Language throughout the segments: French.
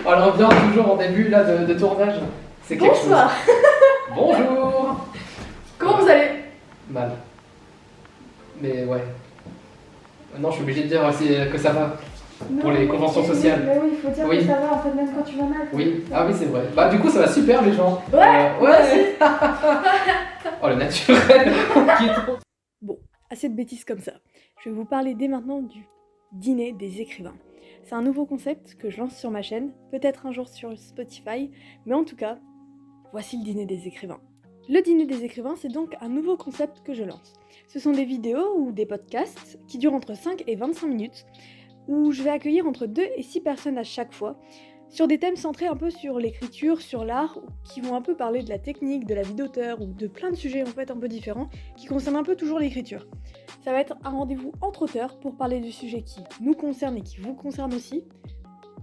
Oh, l'ambiance toujours en début là de tournage, c'est quelque Bonsoir. chose. Bonjour. Comment vous allez? Mal. Mais ouais. Non, je suis obligé de dire aussi que ça va. Pour les conventions sociales. Mais oui, il faut dire Oui. que ça va en fait, même quand tu vas mal. Oui, ah oui, c'est vrai. Bah, du coup, ça va super, les gens. Ouais, ouais. Oh, le naturel qui est trop. Bon, assez de bêtises comme ça. Je vais vous parler dès maintenant du dîner des écrivains. C'est un nouveau concept que je lance sur ma chaîne, peut-être un jour sur Spotify, mais en tout cas, voici le dîner des écrivains. Le dîner des écrivains, c'est donc un nouveau concept que je lance. Ce sont des vidéos ou des podcasts qui durent entre 5 et 25 minutes, où je vais accueillir entre 2 et 6 personnes à chaque fois, sur des thèmes centrés un peu sur l'écriture, sur l'art, qui vont un peu parler de la technique, de la vie d'auteur, ou de plein de sujets en fait un peu différents, qui concernent un peu toujours l'écriture. Ça va être un rendez-vous entre auteurs pour parler du sujet qui nous concerne et qui vous concerne aussi,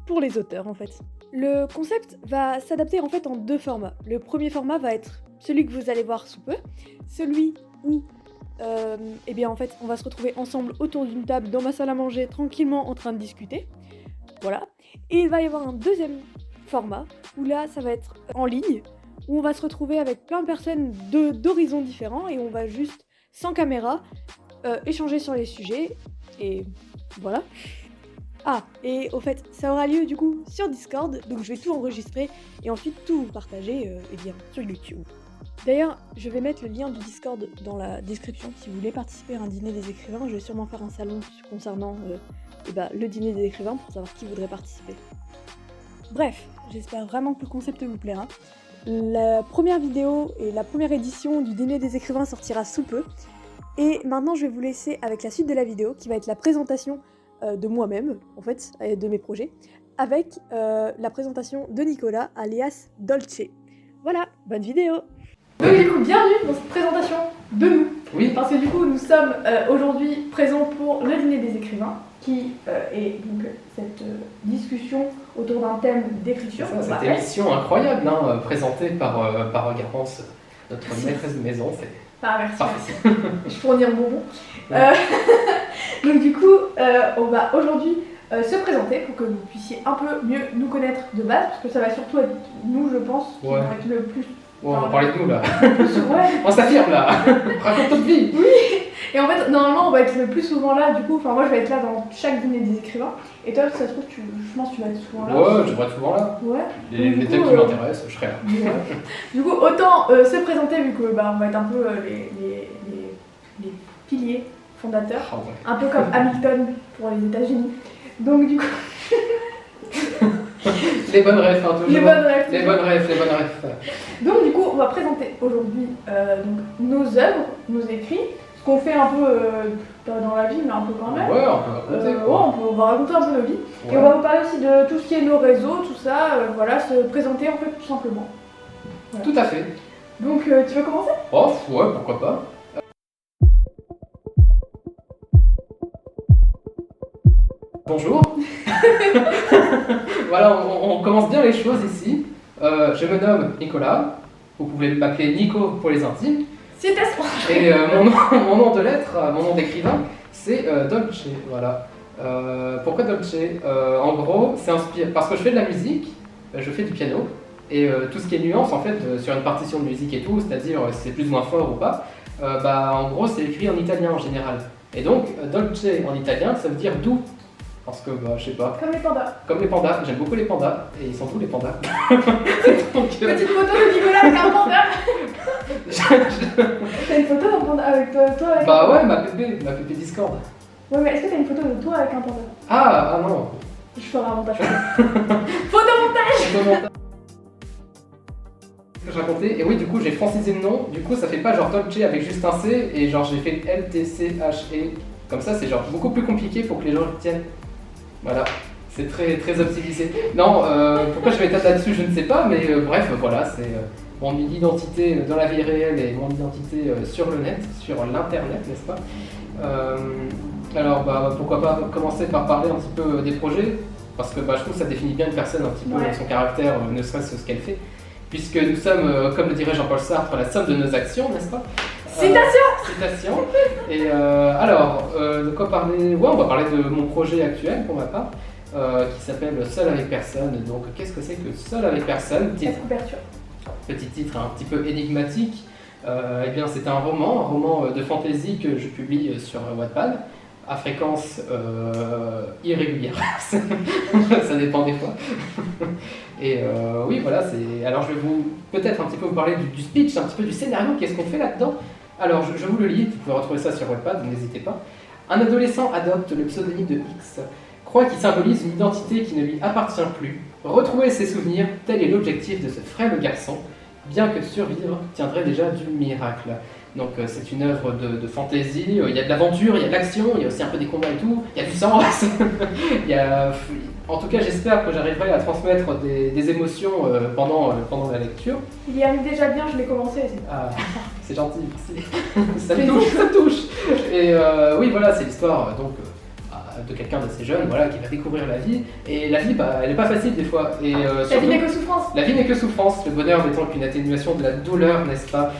pour les auteurs en fait. Le concept va s'adapter en fait en 2 formats. Le premier format va être celui que vous allez voir sous peu, celui où eh bien en fait on va se retrouver ensemble autour d'une table dans ma salle à manger tranquillement en train de discuter. Voilà. Et il va y avoir un deuxième format où là ça va être en ligne, où on va se retrouver avec plein de personnes d'horizons différents et on va juste sans caméra échanger sur les sujets et voilà. Ah, et au fait, ça aura lieu du coup sur Discord, donc je vais tout enregistrer et ensuite tout vous partager eh bien, sur YouTube. D'ailleurs, je vais mettre le lien du Discord dans la description si vous voulez participer à un dîner des écrivains. Je vais sûrement faire un salon concernant le dîner des écrivains pour savoir qui voudrait participer. Bref, j'espère vraiment que le concept vous plaira. La première vidéo et la première édition du dîner des écrivains sortira sous peu. Et maintenant, je vais vous laisser avec la suite de la vidéo qui va être la présentation de moi-même, en fait, de mes projets, avec la présentation de Nicolas, alias Dolce. Voilà, bonne vidéo! Donc du coup, bienvenue dans cette présentation de nous. Oui. Parce que du coup, nous sommes aujourd'hui présents pour le dîner des écrivains, qui est donc cette discussion autour d'un thème d'écriture. Cette émission incroyable, hein, présentée par Garance, notre maîtresse de maison. C'est... Ah merci. Parfait. Je fournis un bonbon. Donc du coup, on va aujourd'hui se présenter pour que vous puissiez un peu mieux nous connaître de base, parce que ça va surtout être nous, je pense, qui vont être le plus... Bon, on va parler de nous là. Ouais. On s'affirme là. Raconte toute vie. Oui. Et en fait, normalement, on va être le plus souvent là, du coup, enfin moi je vais être là dans chaque dîner des écrivains. Et toi, si ça se trouve, je pense que tu vas être souvent là. Ouais, je devrais être souvent là. Ouais. Les thèmes qui m'intéressent, je serai là. Ouais. Du coup, autant se présenter, vu que on va être un peu les piliers fondateurs. Ah ouais. Un peu comme Hamilton pour les États-Unis. Donc du coup... Les bonnes refs, hein, toujours. Les bonnes refs. Les bonnes refs. Donc du coup, on va présenter aujourd'hui donc, nos œuvres, nos écrits, ce qu'on fait un peu pas dans la vie, mais un peu quand même. Ouais, on peut raconter. Ouais, on va raconter un peu nos vies. Ouais. Et on va vous parler aussi de tout ce qui est nos réseaux, tout ça, voilà, se présenter en fait tout simplement. Voilà. Tout à fait. Donc tu veux commencer? Oh, ouais, pourquoi pas. Bonjour. Voilà, on commence bien les choses ici. Je me nomme Nicolas. Vous pouvez m'appeler Nico pour les intimes. C'est ta Et mon nom de lettre, mon nom d'écrivain, c'est Dolce. Voilà. Pourquoi Dolce? En gros, c'est inspiré parce que je fais de la musique, je fais du piano. Et tout ce qui est nuance en fait sur une partition de musique et tout, c'est-à-dire si c'est plus ou moins fort ou pas, en gros c'est écrit en italien en général. Et donc Dolce en italien, ça veut dire doux. Parce que, je sais pas. Comme les pandas. Comme les pandas, j'aime beaucoup les pandas, et ils sont tous les pandas. Donc, Petite photo de Nicolas avec un panda. T'as une photo d'un panda avec toi avec Bah ouais, ma pépé Discord. Ouais, mais est-ce que t'as une photo de toi avec un panda? Ah non. Je ferai un montage. Photomontage. Que je racontais, et oui, du coup j'ai francisé le nom, du coup ça fait pas genre Dolce avec juste un C, et genre j'ai fait LTCHE. Comme ça c'est genre beaucoup plus compliqué pour que les gens le tiennent. Voilà, c'est très optimisé. Non, pourquoi je m'étale là-dessus, je ne sais pas, mais bref, voilà, c'est mon identité dans la vie réelle et mon identité sur le net, sur l'internet, n'est-ce pas? Alors, pourquoi pas commencer par parler un petit peu des projets, parce que je trouve que ça définit bien une personne un petit peu son caractère, ne serait-ce ce qu'elle fait, puisque nous sommes, comme le dirait Jean-Paul Sartre, la somme de nos actions, n'est-ce pas? Citation. Et alors, de quoi parler? Ouais, on va parler de mon projet actuel pour ma part, qui s'appelle Seul avec personne. Donc, qu'est-ce que c'est que Seul avec personne? La couverture. Petit titre un petit peu énigmatique. Eh bien, c'est un roman de fantasy que je publie sur Wattpad, à fréquence irrégulière. Ça dépend des fois. Et oui, voilà, alors je vais peut-être un petit peu vous parler du speech, un petit peu du scénario, qu'est-ce qu'on fait là-dedans. Alors, je vous le lis, vous pouvez retrouver ça sur Wattpad, donc n'hésitez pas. Un adolescent adopte le pseudonyme de X, croit qu'il symbolise une identité qui ne lui appartient plus. Retrouver ses souvenirs, tel est l'objectif de ce frêle garçon, bien que survivre tiendrait déjà du miracle. Donc c'est une œuvre de fantasy, il y a de l'aventure, il y a de l'action, il y a aussi un peu des combats et tout, il y a du sang, en tout cas j'espère que j'arriverai à transmettre des émotions pendant la lecture. Il y arrive déjà bien, je l'ai commencé. C'est gentil, merci. ça me touche. Et oui voilà, c'est l'histoire de quelqu'un d'assez jeune, voilà, qui va découvrir la vie. Et la vie, elle n'est pas facile des fois. Et, la vie n'est que souffrance. La vie n'est que souffrance, le bonheur n'étant qu'une atténuation de la douleur, n'est-ce pas?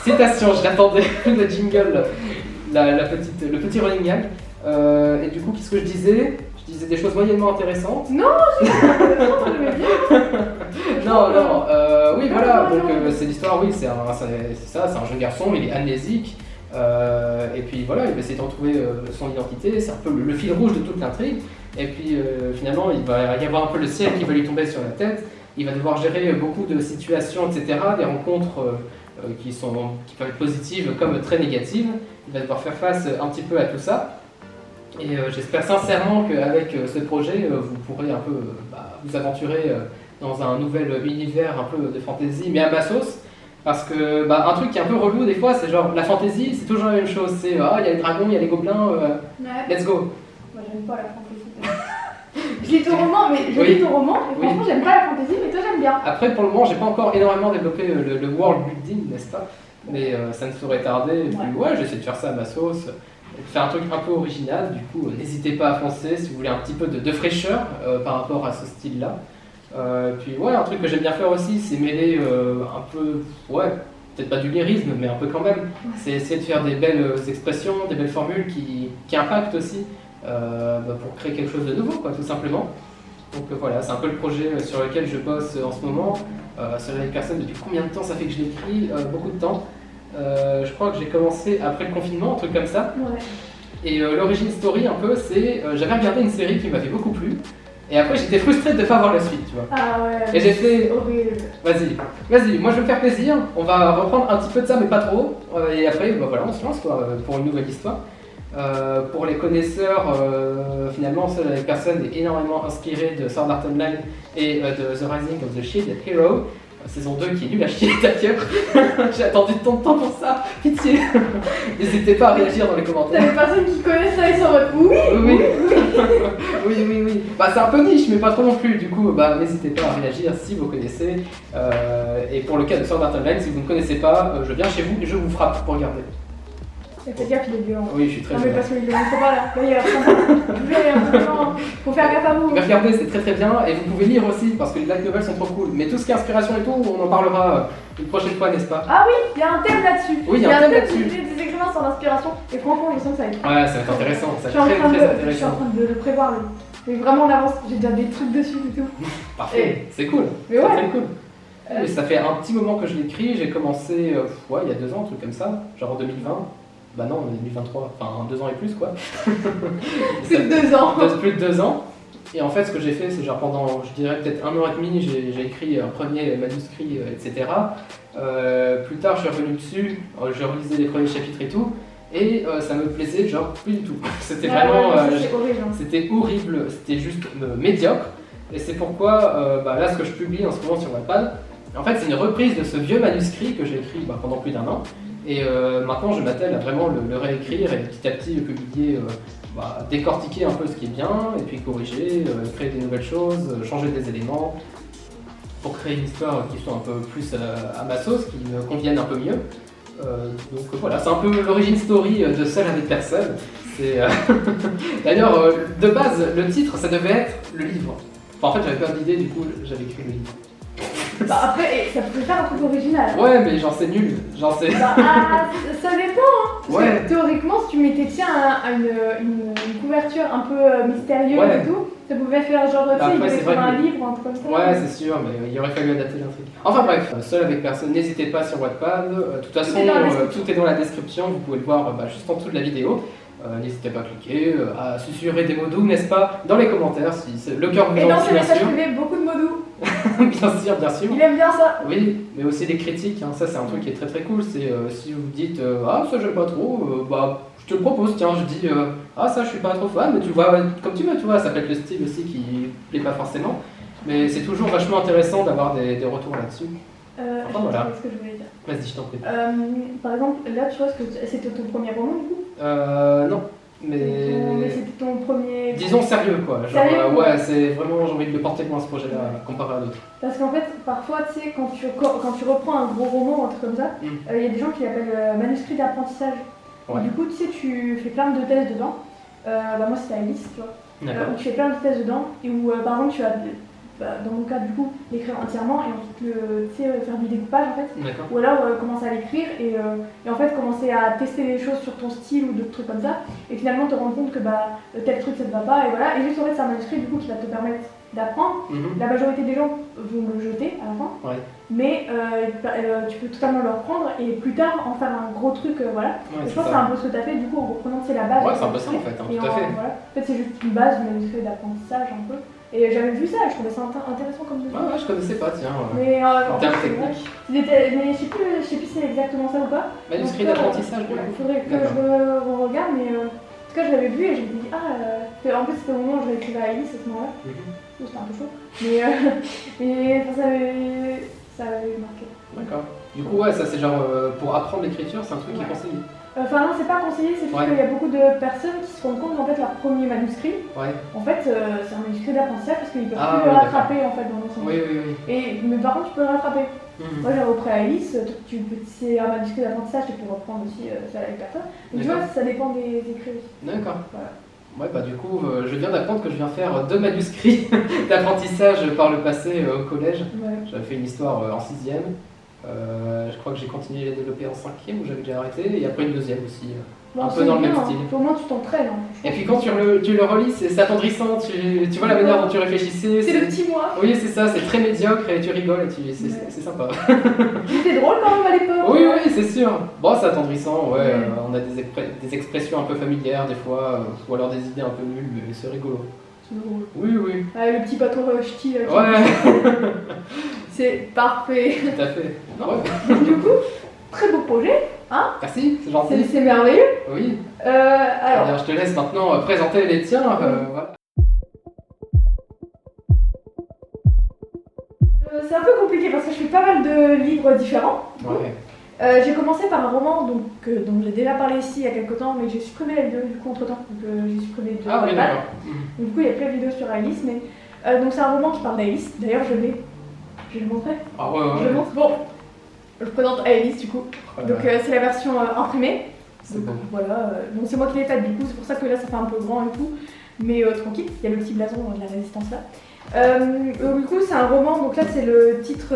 Citation, je l'attendais, le jingle, le petit running gag. Et du coup, qu'est-ce que je disais? Je disais des choses moyennement intéressantes. Non, non, oui, voilà, donc c'est l'histoire, oui, c'est un jeune garçon, mais il est amnésique. Et puis voilà, il va essayer de retrouver son identité, c'est un peu le fil rouge de toute l'intrigue. Et puis finalement, il va y avoir un peu le ciel qui va lui tomber sur la tête. Il va devoir gérer beaucoup de situations, etc., des rencontres qui peuvent être positives comme très négatives. Il va devoir faire face un petit peu à tout ça. Et j'espère sincèrement qu'avec ce projet, vous pourrez un peu vous aventurer dans un nouvel univers un peu de fantasy, mais à ma sauce. Parce que un truc qui est un peu relou des fois, c'est genre la fantasy, c'est toujours la même chose. C'est il y a les dragons, il y a les gobelins, let's go. Moi j'aime pas la fantasy. Je lis ton roman, et franchement j'aime pas la fantasy, mais toi j'aime bien. Après pour le moment, j'ai pas encore énormément développé le world building, n'est-ce pas? Mais ça ne saurait tarder. Et puis j'essaie de faire ça à ma sauce, de faire un truc un peu original. Du coup, n'hésitez pas à foncer si vous voulez un petit peu de fraîcheur par rapport à ce style-là. Puis un truc que j'aime bien faire aussi, c'est mêler un peu, peut-être pas du lyrisme, mais un peu quand même. C'est essayer de faire des belles expressions, des belles formules qui impactent aussi pour créer quelque chose de nouveau, quoi, tout simplement. Donc voilà, c'est un peu le projet sur lequel je bosse en ce moment. Sur les personnes, depuis combien de temps ça fait que je l'écris? Beaucoup de temps. Je crois que j'ai commencé après le confinement, un truc comme ça. Et l'origine story un peu, c'est j'avais regardé une série qui m'avait beaucoup plu. Et après j'étais frustré de ne pas voir la suite, tu vois. Ah ouais. Et j'ai fait. Horrible. Vas-y, moi je vais me faire plaisir. On va reprendre un petit peu de ça, mais pas trop. Et après, voilà, on se lance quoi, pour une nouvelle histoire. Pour les connaisseurs, finalement, Seul avec personne est énormément inspiré de Sword Art Online et de The Rising of the Shield Hero. Saison 2 qui est nulle à chier d'ailleurs. J'ai attendu tant de temps pour ça, pitié. N'hésitez pas à réagir dans les commentaires. T'as des personnes qui connaissent ça, ils sont en mode oui. C'est un peu niche mais pas trop non plus, du coup n'hésitez pas à réagir si vous connaissez. Et pour le cas de Sword Art Online, si vous ne connaissez pas, je viens chez vous et je vous frappe pour regarder. Faites gaffe, il est violent. Oui, je suis très violent. Non mais parce qu'il le montre pas là. Là il y a un peu violent. Faut faire gaffe à vous. Regardez, c'est très bien et vous pouvez lire aussi parce que les light novels sont trop cool. Mais tout ce qui est inspiration et tout, on en parlera une prochaine fois, n'est-ce pas? Ah oui, il y a un thème là-dessus. Oui, il y a un thème là-dessus. Des écrivains sans inspiration. Et franchement, je sens que ça va être. Ouais, ça va être intéressant. Ça va être très intéressant. Je suis en train de le prévoir. Mais vraiment, on avance. J'ai déjà des trucs dessus et tout. Parfait, c'est cool. Mais ouais. C'est cool. Mais ça fait un petit moment que je l'écris. J'ai commencé il y a 2 ans, un truc comme ça, genre en 2020. Bah non, on est 2023, enfin 2 ans et plus quoi. Plus de 2 ans. Plus de 2 ans. Et en fait, ce que j'ai fait, c'est genre pendant, je dirais peut-être 1 an et demi, j'ai écrit un premier manuscrit, etc. Plus tard, je suis revenu dessus, je relisais les premiers chapitres et tout, et ça me plaisait genre plus du tout. C'était vraiment, c'était horrible, c'était juste médiocre. Et c'est pourquoi, là, ce que je publie en ce moment sur Wattpad, en fait, c'est une reprise de ce vieux manuscrit que j'ai écrit pendant plus d'1 an. Et maintenant, je m'attelle à vraiment le réécrire et petit à petit le publier, décortiquer un peu ce qui est bien, et puis corriger, créer des nouvelles choses, changer des éléments, pour créer une histoire qui soit un peu plus à ma sauce, qui me convienne un peu mieux. Donc voilà, c'est un peu l'origine story de Seul avec personne. D'ailleurs, de base, le titre, ça devait être le livre. Enfin, en fait, j'avais pas d'idée, du coup, j'avais écrit le livre. Bah après, ça peut faire un truc original. Ouais, mais genre c'est nul. Genre c'est. Bah, ça dépend, hein. Parce Ouais. que théoriquement, si tu mettais une couverture un peu mystérieuse Ouais. et tout, ça pouvait faire genre, tu sais, Après, il devait c'est vrai faire un que- livre ou un truc comme ça. Ouais, c'est sûr, mais il aurait fallu adapter l'intrigue. Enfin bref, seul avec personne, n'hésitez pas sur Wattpad. De toute façon, est dans la description. tout est dans la description, vous pouvez le voir juste en dessous de la vidéo. N'hésitez pas à cliquer, à susurrer des mots doux, n'est-ce pas, dans les commentaires, si le cœur vous Et en dans dit, ses bien messages sûr. privés, beaucoup de mots doux. Bien sûr, bien sûr. Il aime bien ça. Oui, mais aussi des critiques, hein. Ça c'est un truc qui est très très cool. C'est si vous dites ah ça j'aime pas trop, bah je te le propose, tiens, je dis ah ça je suis pas trop fan, mais tu vois comme tu veux, tu vois, ça peut être le style aussi qui plaît pas forcément, mais c'est toujours vachement intéressant d'avoir des retours là-dessus. Je voilà. sais ce que je voulais dire. Vas-y, je t'en prie. Par exemple, là, tu vois, c'était ton premier roman du coup. Non, Mais mais c'était ton premier. disons sérieux quoi. Genre, Sérieux ouais, c'est vraiment j'ai envie de le porter loin ce projet-là comparé à d'autres. Parce qu'en fait, parfois, tu sais, quand tu reprends un gros roman ou un truc comme ça, il y a des gens qui l'appellent manuscrit d'apprentissage. Ouais. Et du coup, tu sais, tu fais plein de thèses dedans. Bah, moi, c'était Alice, tu vois. D'accord. Où tu fais plein de thèses dedans. Et où, par exemple, tu vas, dans mon cas, du coup, l'écrire entièrement et ensuite tu sais, faire du découpage en fait. D'accord. Ou alors commencer à l'écrire et en fait commencer à tester les choses sur ton style ou d'autres trucs comme ça. Et finalement te rendre compte que bah, tel truc ça te va pas et voilà. Et juste en fait, c'est un manuscrit du coup qui va te permettre d'apprendre. Mhm. La majorité des gens vont le jeter à la fin, Ouais. mais tu peux totalement le reprendre et plus tard en faire un gros truc, voilà. Ouais, Et je c'est pense que c'est ça. un peu ce que tu as fait du coup en reprenant c'est la base. Ouais, du c'est un peu ça en manuscrit. fait, hein, Et tout à fait. voilà. En fait, c'est juste une base, un manuscrit d'apprentissage un peu. Et j'avais vu ça et je trouvais ça intéressant comme truc. Ouais, je connaissais pas, tiens. Mais En fait, termes c'est vrai. Mais je sais plus si c'est exactement ça ou pas. Manuscrit Donc, d'apprentissage, du ouais, coup. faudrait que D'accord. je regarde, mais en tout cas, je l'avais vu et je me suis dit, en plus, c'était au moment où je l'écrivais à Alice à ce moment-là. Donc, c'était un peu chaud. Mais enfin, ça avait marqué. D'accord. Du coup, ouais, ça c'est genre pour apprendre l'écriture, c'est un truc qui est Ouais. conseillé. Enfin, non, c'est pas conseillé, c'est juste Ouais. qu'il y a beaucoup de personnes qui se rendent compte qu'en fait, leur premier manuscrit, Ouais. en fait, c'est un manuscrit d'apprentissage parce qu'ils peuvent Ah, plus le oui, rattraper en fait dans l'ensemble. Oui, oui, oui. Mais par contre, tu peux le rattraper. Mhm. Moi j'ai repris Alice, c'est un manuscrit d'apprentissage, tu peux reprendre aussi ça avec personne. Donc tu vois, D'accord. ça dépend des écrits aussi. D'accord. Voilà. Ouais, bah du coup, je viens d'apprendre que je viens faire 2 manuscrits d'apprentissage par le passé au collège. Ouais. J'avais fait une histoire en 6ème. Je crois que j'ai continué à les développer en 5ème où j'avais déjà arrêté, et après une 2ème aussi. Bon, Un peu c'est dans le même bien, style. Au moins tu t'entraînes. Hein, Et puis quand tu le relis, c'est attendrissant, tu vois la manière dont tu réfléchissais. c'est le petit moi. Oui, c'est ça, c'est très médiocre et tu rigoles, et c'est Ouais. c'est sympa. C'était drôle quand même à l'époque. Oui, oui, c'est sûr. Bon, c'est attendrissant, ouais. Ouais. On a des expressions un peu familières des fois, ou alors des idées un peu nulles, mais c'est rigolo. C'est drôle. Oui, oui. Ouais, le petit patron ch'ti là. Ouais, C'est parfait. tout à fait. Non, ouais. Donc, du coup, très beau projet, hein. Merci, c'est gentil. C'est merveilleux. Oui. Alors. Alors, je te laisse maintenant présenter les tiens. Voilà. C'est un peu compliqué parce que je fais pas mal de livres différents. Ouais. J'ai commencé par un roman dont j'ai déjà parlé ici il y a quelques temps, mais j'ai supprimé la vidéo du coup entre temps. Donc j'ai supprimé deux Ah oui, pages. d'accord. Donc, du coup, il y a plus de vidéos sur Alice, mais donc c'est un roman qui parle d'Alice. D'ailleurs, je vais le montrer. Ah ouais, Je le ouais. montre. Bon, je présente Alice du coup. Voilà. Donc c'est la version imprimée. C'est bon. Voilà. Donc c'est moi qui l'ai faite du coup, c'est pour ça que là ça fait un peu grand et tout. Mais tranquille, il y a le petit blason de la résistance là. Du coup, c'est un roman. Donc là, c'est le titre.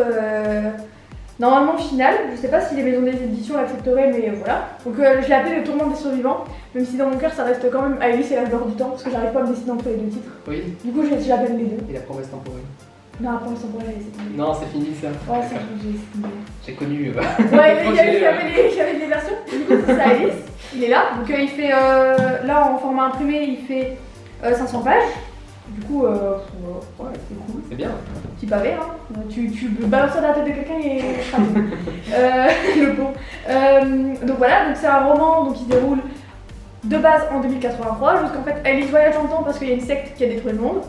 Normalement final, je sais pas si les maisons d'édition l'accepteraient, mais voilà. Donc je l'ai appelé Le Tourment des survivants, même si dans mon cœur ça reste quand même Alice et l'âge d'or du temps, parce que j'arrive pas à me décider entre les deux titres. Oui, Du coup, je l'appelle les deux. et la promesse temporelle. Non, après, ils sont pas là, c'est fini. Non, c'est fini ça. Ouais, c'est D'accord. fini. J'ai connu. Ouais, projet, j'avais des versions. Du coup, c'est Alice, il est là. Donc il fait, là en format imprimé, il fait 500 pages. Du coup, ouais, c'est cool. C'est bien. Petit pavé, hein. Tu balances ça dans la tête de quelqu'un et le bon. Donc voilà, donc c'est un roman donc, qui se déroule de base en 2083, jusqu'en fait Alice voyage dans le temps parce qu'il y a une secte qui a détruit le monde.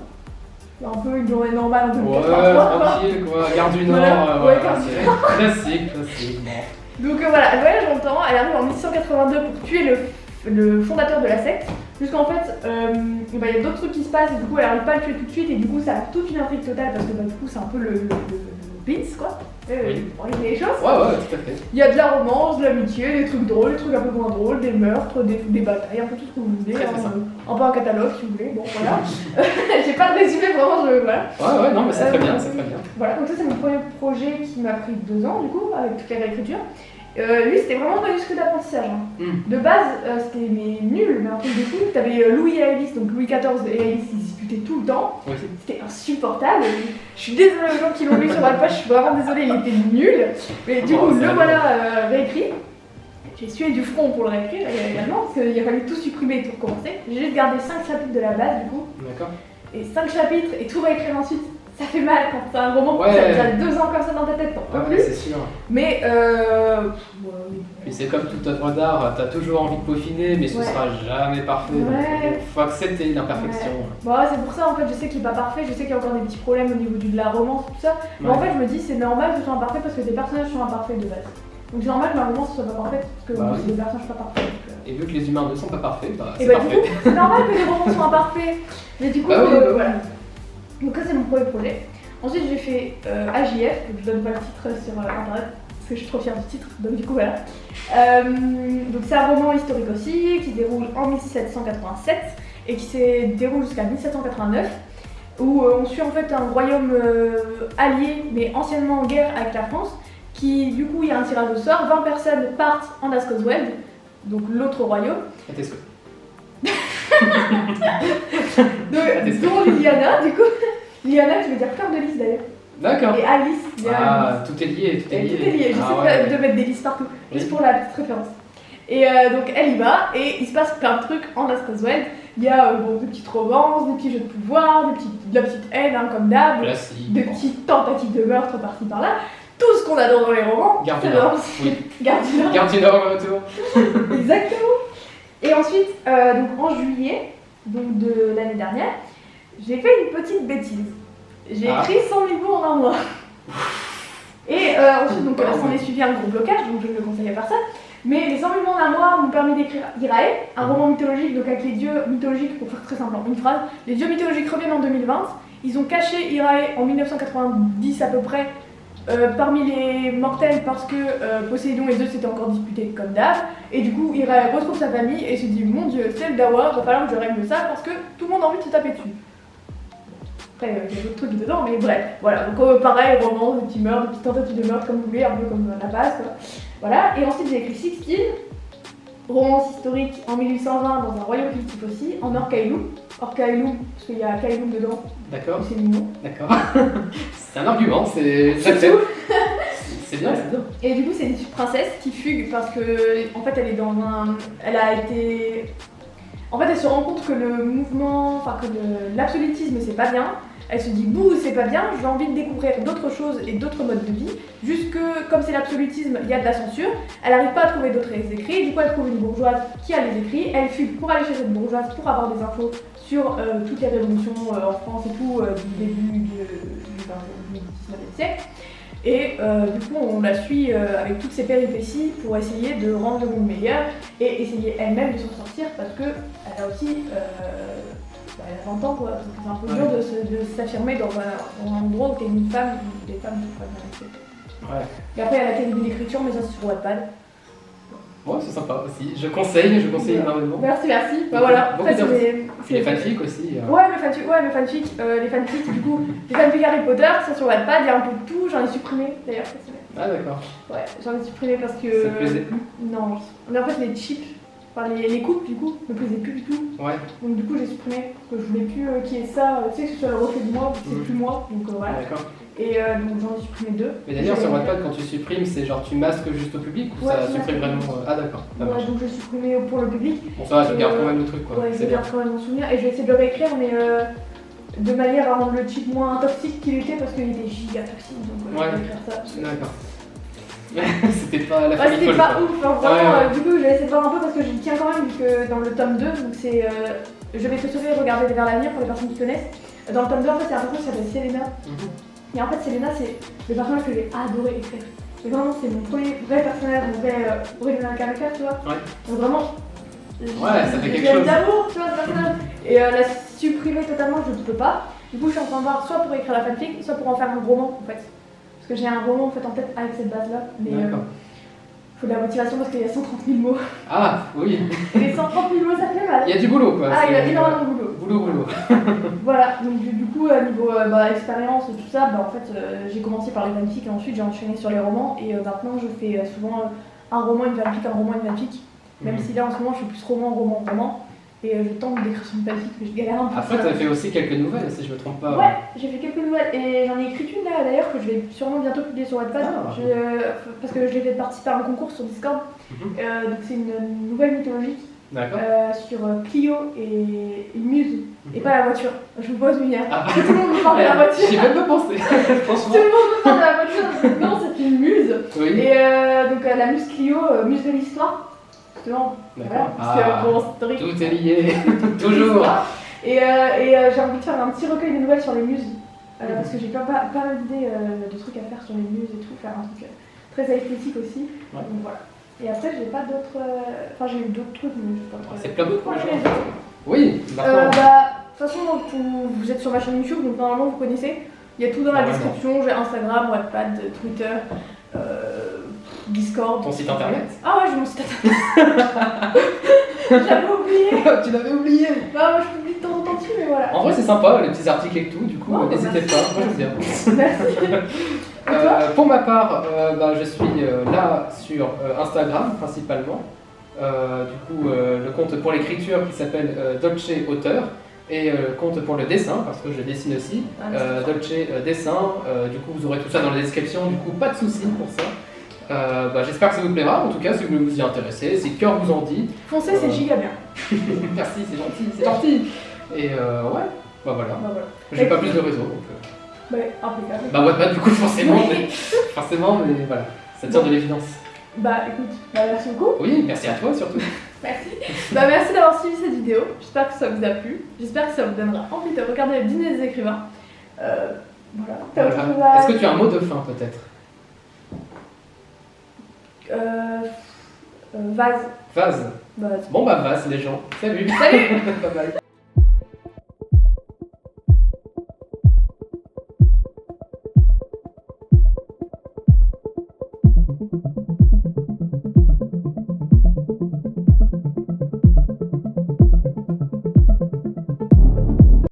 Un peu une journée normale en Ouais, 2083. tranquille quoi. Gare du Nord, Voilà. Ouais, voilà, Gare du c'est classique, classique. Bon. Donc voilà, elle voyage dans le temps, elle arrive en 1682 pour tuer le fondateur de la secte. Jusqu'en fait, il y a d'autres trucs qui se passent et du coup elle arrive pas à le tuer tout de suite et du coup ça a toute une intrigue totale parce que du coup c'est un peu le Beans, quoi. Oui. Pour résumer les choses. Ouais, tout à fait. Il y a de la romance, de l'amitié, des trucs drôles, des trucs un peu moins drôles, des meurtres, des batailles, un peu tout ce que vous voulez. Très simple. Un peu un catalogue si vous voulez. Bon, voilà. J'ai pas de résumé, vraiment, voilà. Ouais, non, mais c'est très bien, c'est très bien. Voilà, donc ça c'est mon premier projet qui m'a pris 2 ans du coup, avec toute la réécriture. Lui c'était vraiment pas juste que d'apprentissage. De base c'était nul, mais un truc de fou. T'avais Louis et Alice, donc Louis XIV et Alice ils disputaient tout le temps. Oui. C'était insupportable. Je suis désolée aux gens qui l'ont lu sur Wattpad, je suis vraiment désolée, il était nul. Mais du coup le voilà réécrit. J'ai sué du front pour le réécrire également, parce qu'il a fallu tout supprimer et tout recommencer. J'ai juste gardé 5 chapitres de la base du coup. D'accord. Et 5 chapitres et tout réécrire ensuite. Ça fait mal quand t'as un roman Ouais. ça a déjà 2 ans comme ça dans ta tête, t'en peux plus. C'est sûr. Mais Puis c'est comme toute œuvre d'art, t'as toujours envie de peaufiner, mais ce sera jamais parfait. Ouais. Donc, faut accepter l'imperfection. Bon, c'est pour ça en fait, je sais qu'il est pas parfait, je sais qu'il y a encore des petits problèmes au niveau de la romance, tout ça. Mais en fait, je me dis, c'est normal que ce soit imparfait parce que tes personnages sont imparfaits de base. Donc c'est normal que ma romance soit pas parfaite parce que c'est des personnages pas parfaits. Et vu que les humains ne sont pas parfaits, c'est du parfait. coup, c'est normal que les romans soient imparfaits. Mais du coup, voilà. Donc ça, c'est mon premier projet. Ensuite, j'ai fait AJF, donc je donne pas le titre sur internet parce que je suis trop fière du titre, donc du coup voilà. Donc c'est un roman historique aussi qui se déroule en 1787 et qui se déroule jusqu'à 1789 où on suit en fait un royaume allié mais anciennement en guerre avec la France qui du coup il y a un tirage au sort, 20 personnes partent en Ascosweld, donc l'autre royaume. Dont Liliana du coup. Liliana qui veut dire fleur de lys d'ailleurs. D'accord. Et Alice. Tout est lié, tout est lié. Tout est lié, j'essaie de mettre des listes partout, juste pour la petite référence. Et donc elle y va, et il se passe plein de trucs en Ascosweld. Il y a des petites romances, des petits jeux de pouvoir, de la petite haine, comme d'hab, des petites tentatives de meurtre par-ci par-là. Tout ce qu'on adore dans les romans. Gardien. Oui. Gardien en retour. Exactement. Et ensuite, donc en juillet de l'année dernière, j'ai fait une petite bêtise. J'ai écrit 100 000 mots en un mois. Et ensuite, donc, s'en est suivi un gros blocage, donc je ne le conseille à personne. Mais les 100 000 mots en un mois m'ont permis d'écrire Irae, un roman mythologique, donc avec les dieux mythologiques, pour faire très simple en une phrase. Les dieux mythologiques reviennent en 2020. Ils ont caché Irae en 1990 à peu près parmi les mortels parce que Poséidon et Zeus s'étaient encore disputés comme d'hab. Et du coup, Irae retrouve sa famille et se dit mon dieu, c'est le Dawa, va falloir que je règle ça parce que tout le monde a envie de se taper dessus. Après, il y a d'autres trucs dedans, mais bref, voilà. Donc, pareil, romance, des petits meurtres, des petites tentatives de meurtre, comme vous voulez, un peu comme la base, quoi. Voilà. Et ensuite, j'ai écrit Sixtine, romance historique en 1820 dans un royaume fictif aussi, en Orcailloum. Orcailloum, parce qu'il y a Cailloum dedans. D'accord. C'est mignon. D'accord. C'est un argument, c'est bien, c'est bien. Et du coup, c'est une princesse qui fugue parce que, en fait, elle est dans un. Elle a été. En fait, elle se rend compte que le mouvement, que l'absolutisme c'est pas bien. Elle se dit bouh, c'est pas bien, j'ai envie de découvrir d'autres choses et d'autres modes de vie. Juste que, comme c'est l'absolutisme, il y a de la censure. Elle n'arrive pas à trouver d'autres écrits. Du coup, elle trouve une bourgeoise qui a les écrits. Elle fugue pour aller chez cette bourgeoise pour avoir des infos sur toutes les révolutions en France et tout du début du 19e siècle. Et du coup, on la suit avec toutes ses péripéties pour essayer de rendre le monde meilleur et essayer elle-même de s'en sortir parce que elle a aussi elle a 20 ans quoi, donc c'est un peu dur de s'affirmer dans un endroit où t'es une femme, où les femmes ne sont pas bien acceptées. Et après, elle a l'académie d'écriture, mais ça c'est sur Wattpad. Ouais, c'est sympa aussi. Je conseille énormément. Merci. Bah voilà. Après, c'est les fanfics aussi. Ouais, mes fanfics, du coup, les fanfics Harry Potter, ça sur Wattpad, il y a un peu de tout, j'en ai supprimé d'ailleurs cette semaine. Ah d'accord. Ouais, j'en ai supprimé parce que. Ça te plaisait plus ? Non, mais en fait les chips, les coupes du coup, me plaisaient plus du tout. Ouais. Donc du coup j'ai supprimé, parce que je voulais plus qu'il y ait ça, tu sais que ce soit le reflet de moi, c'est plus moi, donc voilà. D'accord. Et donc j'en ai supprimé 2. Mais d'ailleurs sur Wattpad quand tu supprimes, c'est genre tu masques juste au public ou ça supprime vraiment Ah d'accord. Ouais, donc j'ai supprimé pour le public. Bon ça va, tu gardes quand même le truc quoi. Ouais, je garde quand même mon souvenir et je vais essayer de le réécrire mais de manière à rendre le cheat moins toxique qu'il était parce qu'il était giga toxique donc je vais écrire ça. D'accord. C'était pas la famille. C'était pas ouf, hein, vraiment. Du coup, j'ai essayé de voir un peu parce que j'y tiens quand même, vu que dans le tome 2, donc c'est. Je vais te sauver et regarder vers l'avenir pour les personnes qui connaissent. Dans le tome 2, en fait, c'est un personnage qui s'appelle Selena. Et en fait, Selena, c'est le personnage que j'ai adoré écrire. Et vraiment, c'est mon premier vrai personnage, mon vrai original character, tu vois. Ouais. Donc vraiment. Ça fait quelque chose. D'amour, tu vois, ce personnage. Et la supprimer totalement, je ne peux pas. Du coup, je suis en train de voir soit pour écrire la fanfic, soit pour en faire un roman, en fait. Parce que j'ai un roman en fait en tête avec cette base-là, mais D'accord. faut de la motivation parce qu'il y a 130 000 mots. Ah, oui. Et les 130 000 mots, ça fait mal. Il y a du boulot, quoi. Ah, il y a C'est- énormément de boulot. Boulot. Voilà, donc du coup, niveau expérience et tout ça, en fait, j'ai commencé par les fanfics et ensuite j'ai enchaîné sur les romans. Et maintenant, je fais souvent un roman, une fanfic, un roman, une fanfic. Même si là, en ce moment, je fais plus roman. Et je tente d'écrire sur une fanfic, mais je galère un peu. Après, tu as fait aussi quelques nouvelles, si je me trompe pas. Ouais, j'ai fait quelques nouvelles et j'en ai écrit une là d'ailleurs que je vais sûrement bientôt publier sur Wattpad parce que je l'ai fait participer à un concours sur Discord. Donc c'est une nouvelle mythologique D'accord. sur Clio et une muse et pas la voiture. Je vous pose une Ah. tout le monde me parle de la voiture. J'y ai même pas pensé, Tout franchement. le monde me parle de la voiture. Non, c'est une muse. Oui. Et donc la muse Clio, muse de l'histoire. Justement. D'accord. Voilà, parce que bon, c'est historique. Tout est lié, toujours. Et j'ai envie de faire un petit recueil de nouvelles sur les muses. Parce que j'ai pas mal d'idées de trucs à faire sur les muses et tout. Faire un truc très esthétique aussi. Ouais. Donc voilà. Et après, j'ai pas d'autres. Enfin, j'ai eu d'autres trucs, mais je sais pas trop. C'est plein d'autres pour les gens. les autres. Oui, De maintenant. toute façon, vous êtes sur ma chaîne YouTube, donc normalement vous connaissez. Il y a tout dans la Normalement. description. J'ai Instagram, Wattpad, Twitter, Discord. Ton site internet. Ah ouais, j'ai mon site internet. J'avais oublié. Tu l'avais oublié. Bah, moi je publie de temps en temps dessus, mais voilà. En vrai, c'est sympa, les petits articles et tout, du coup, Oh, n'hésitez merci. pas, moi j'aime bien. Merci. Et toi Pour ma part, je suis là sur Instagram principalement. Du coup, le compte pour l'écriture qui s'appelle Dolce Auteur et le compte pour le dessin parce que je dessine aussi. Dolce Dessin. Du coup, vous aurez tout ça dans la description. Du coup, pas de soucis pour ça. J'espère que ça vous plaira. En tout cas, si vous vous y intéressez, si cœur vous en dit. Foncez, c'est giga bien. Merci, c'est gentil. Et ouais, voilà. Bah voilà. J'ai pas plus de réseau. Donc, Ouais, impeccable. Wattpad du coup forcément, mais voilà, ça tient de l'évidence. Bah écoute, merci beaucoup. Oui, merci à toi surtout. Merci. Merci d'avoir suivi cette vidéo. J'espère que ça vous a plu. J'espère que ça vous donnera envie de regarder le dîner des écrivains. Voilà. T'as autre chose à- Est-ce que tu as un mot de fin peut-être? Vase. Vase. Vase. Bon vase les gens. Salut. Salut. Bye bye.